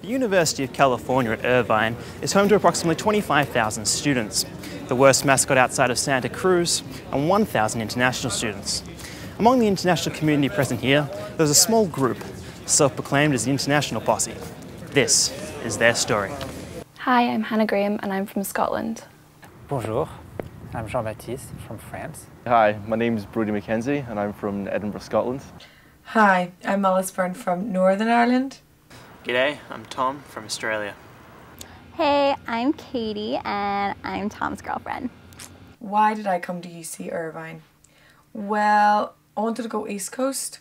The University of California at Irvine is home to approximately 25,000 students, the worst mascot outside of Santa Cruz, and 1,000 international students. Among the international community present here, there's a small group, self-proclaimed as the International Posse. This is their story. Hi, I'm Hannah Graham and I'm from Scotland. Bonjour, I'm Jean-Baptiste from France. Hi, my name's Brodie McKenzie and I'm from Edinburgh, Scotland. Hi, I'm Alice Byrne from Northern Ireland. G'day, I'm Tom from Australia. Hey, I'm Katie and I'm Tom's girlfriend. Why did I come to UC Irvine? Well, I wanted to go East Coast.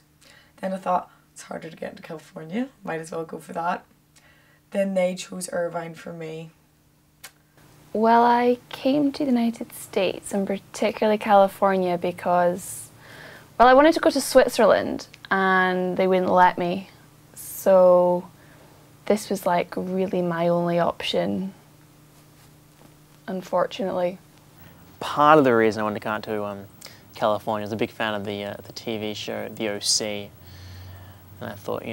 Then I thought, it's harder to get into California, might as well go for that. Then they chose Irvine for me. Well, I came to the United States and particularly California because, well, I wanted to go to Switzerland and they wouldn't let me. So this was like really my only option, unfortunately. Part of the reason I wanted to come to California, I was a big fan of the TV show, The O.C. And I thought,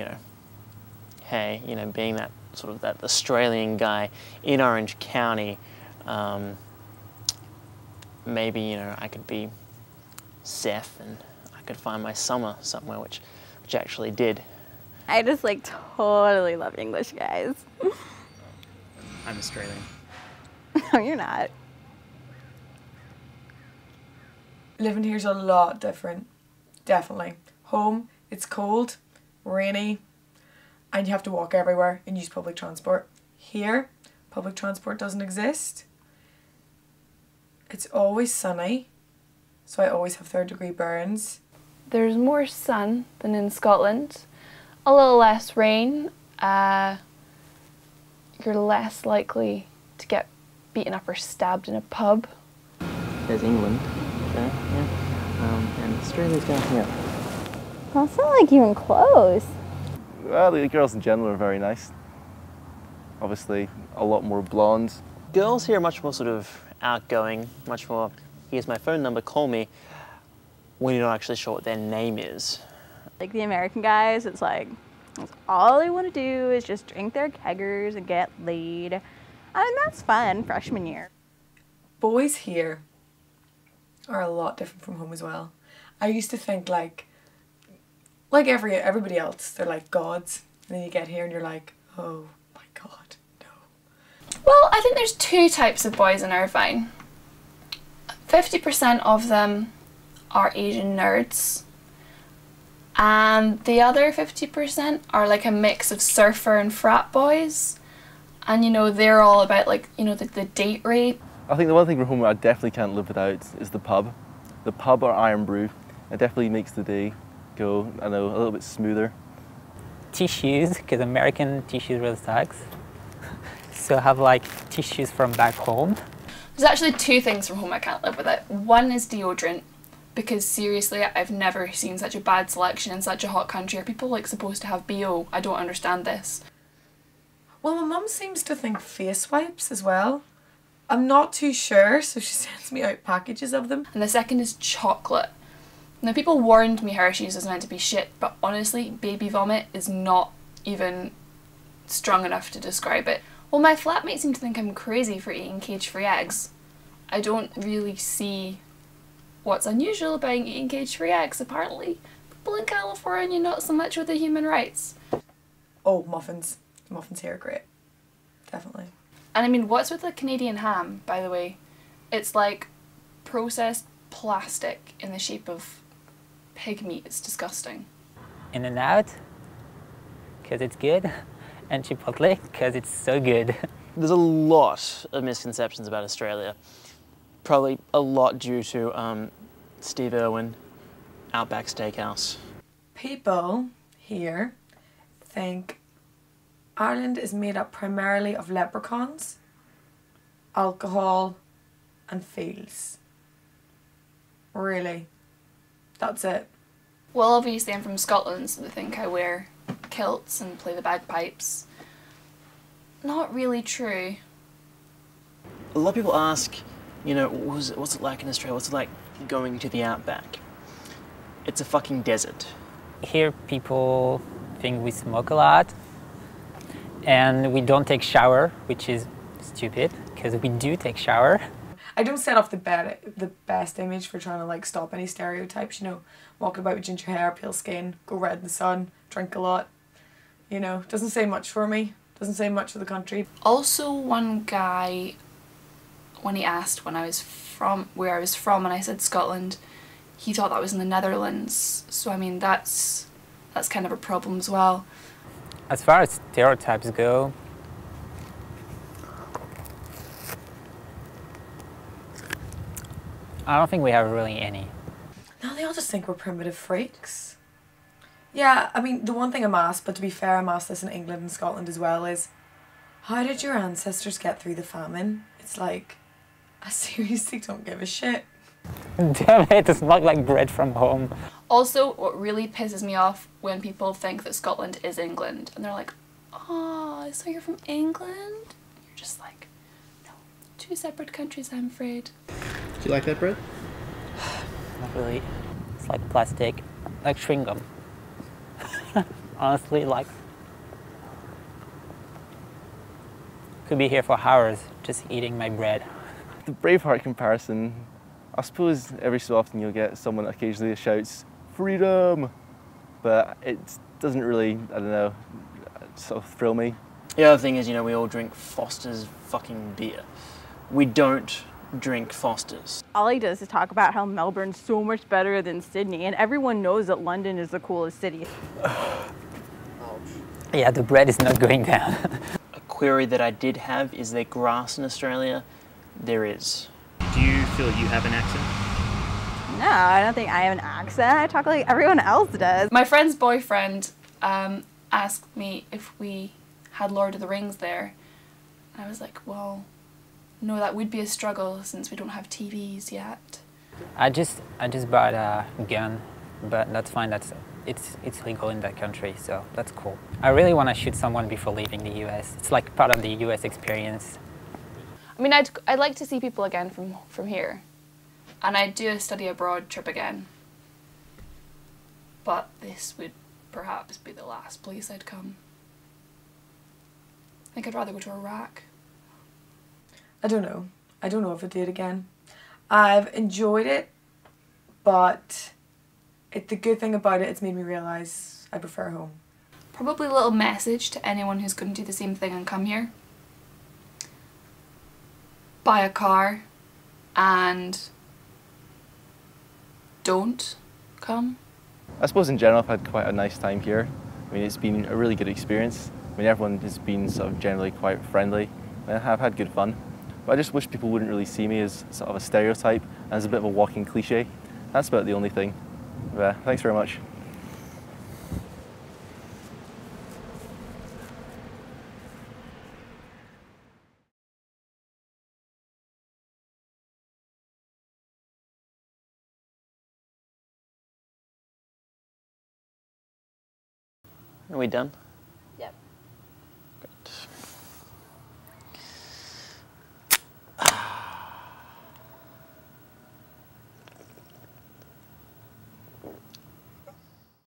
hey, being that sort of that Australian guy in Orange County, maybe, I could be Seth and I could find my summer somewhere, which I actually did. I just totally love English guys. I'm Australian. No, you're not. Living here's a lot different, definitely. Home, it's cold, rainy, and you have to walk everywhere and use public transport. Here, public transport doesn't exist. It's always sunny, so I always have third-degree burns. There's more sun than in Scotland, a little less rain. You're less likely to get beaten up or stabbed in a pub. There's England, okay, yeah. And Australia's down here. That's not like even close. Well, the girls in general are very nice. Obviously, a lot more blonde. Girls here are much more sort of outgoing, much more, here's my phone number, call me, when you're not actually sure what their name is. Like the American guys, it's like, all they want to do is just drink their keggers and get laid. I mean, that's fun, freshman year. Boys here are a lot different from home as well. I used to think like everybody else, they're like gods. And then you get here and you're like, oh my God, no. Well, I think there's two types of boys in Irvine. 50% of them are Asian nerds. And the other 50% are like a mix of surfer and frat boys. And they're all about the date rape. I think the one thing from home I definitely can't live without is the pub. The pub or Iron Brew. It definitely makes the day go, I know, a little bit smoother. Tissues, because American tissues really sucks. So I have tissues from back home. There's actually two things from home I can't live without. One is deodorant. Because seriously, I've never seen such a bad selection in such a hot country. Are people supposed to have BO? I don't understand this. Well, my mum seems to think face wipes as well. I'm not too sure, so she sends me out packages of them. And the second is chocolate. Now, people warned me Hershey's was meant to be shit, but honestly, baby vomit is not even strong enough to describe it. Well, my flatmates seem to think I'm crazy for eating cage-free eggs. I don't really see what's unusual about eating cage-free eggs. Apparently, people in California not so much with the human rights. Oh, muffins. The muffins here are great. Definitely. And I mean, what's with the Canadian ham, by the way? It's like processed plastic in the shape of pig meat. It's disgusting. In and out, because it's good, and Chipotle, because it's so good. There's a lot of misconceptions about Australia. Probably a lot due to Steve Irwin, Outback Steakhouse. People here think Ireland is made up primarily of leprechauns, alcohol and fields. Really, that's it. Well, obviously I'm from Scotland, so they think I wear kilts and play the bagpipes. Not really true. A lot of people ask, what's it like in Australia? What's it like going to the Outback? It's a fucking desert. Here people think we smoke a lot. And we don't take shower, which is stupid, because we do take shower. I don't set off the best image for trying to like stop any stereotypes, you know, walking about with ginger hair, pale skin, go red in the sun, drink a lot, you know, doesn't say much for me, doesn't say much for the country. Also, one guy, when he asked where I was from and I said Scotland, he thought that was in the Netherlands, so I mean that's kind of a problem as well. As far as stereotypes go, I don't think we have really any. No, they all just think we're primitive freaks. Yeah, I mean, the one thing I'm asked, but to be fair, I'm asked this in England and Scotland as well, is how did your ancestors get through the famine? It's like, I seriously don't give a shit. Damn it, it's not like bread from home. Also, what really pisses me off when people think that Scotland is England and they're like, oh, so you're from England? You're just like, no, two separate countries, I'm afraid. Do you like that bread? Not really. It's like plastic, like chewing gum. Honestly, like, could be here for hours just eating my bread. The Braveheart comparison, I suppose every so often you'll get someone occasionally that shouts, freedom! But it doesn't really, I don't know, sort of thrill me. The other thing is, you know, we all drink Foster's fucking beer. We don't drink Foster's. All he does is talk about how Melbourne's so much better than Sydney, and everyone knows that London is the coolest city. Yeah, the bread is not going down. A query that I did have, is there grass in Australia? There is. Do you feel you have an accent? No, I don't think I have an accent. I talk like everyone else does. My friend's boyfriend asked me if we had Lord of the Rings there. And I was like, well, no, that would be a struggle since we don't have TVs yet. I just bought a gun, but that's fine. It's legal in that country, so that's cool. I really want to shoot someone before leaving the US. It's like part of the US experience. I mean, I'd like to see people again from here. And I'd do a study abroad trip again. But this would perhaps be the last place I'd come. I think I'd rather go to Iraq. I don't know. I don't know if I'd do it again. I've enjoyed it, but the good thing about it, it's made me realise I prefer home. Probably a little message to anyone who's going to do the same thing and come here. Buy a car and don't come. I suppose in general I've had quite a nice time here. I mean, it's been a really good experience. I mean, everyone has been sort of generally quite friendly. And I've had good fun. But I just wish people wouldn't really see me as sort of a stereotype and as a bit of a walking cliche. That's about the only thing. But, thanks very much. Are we done?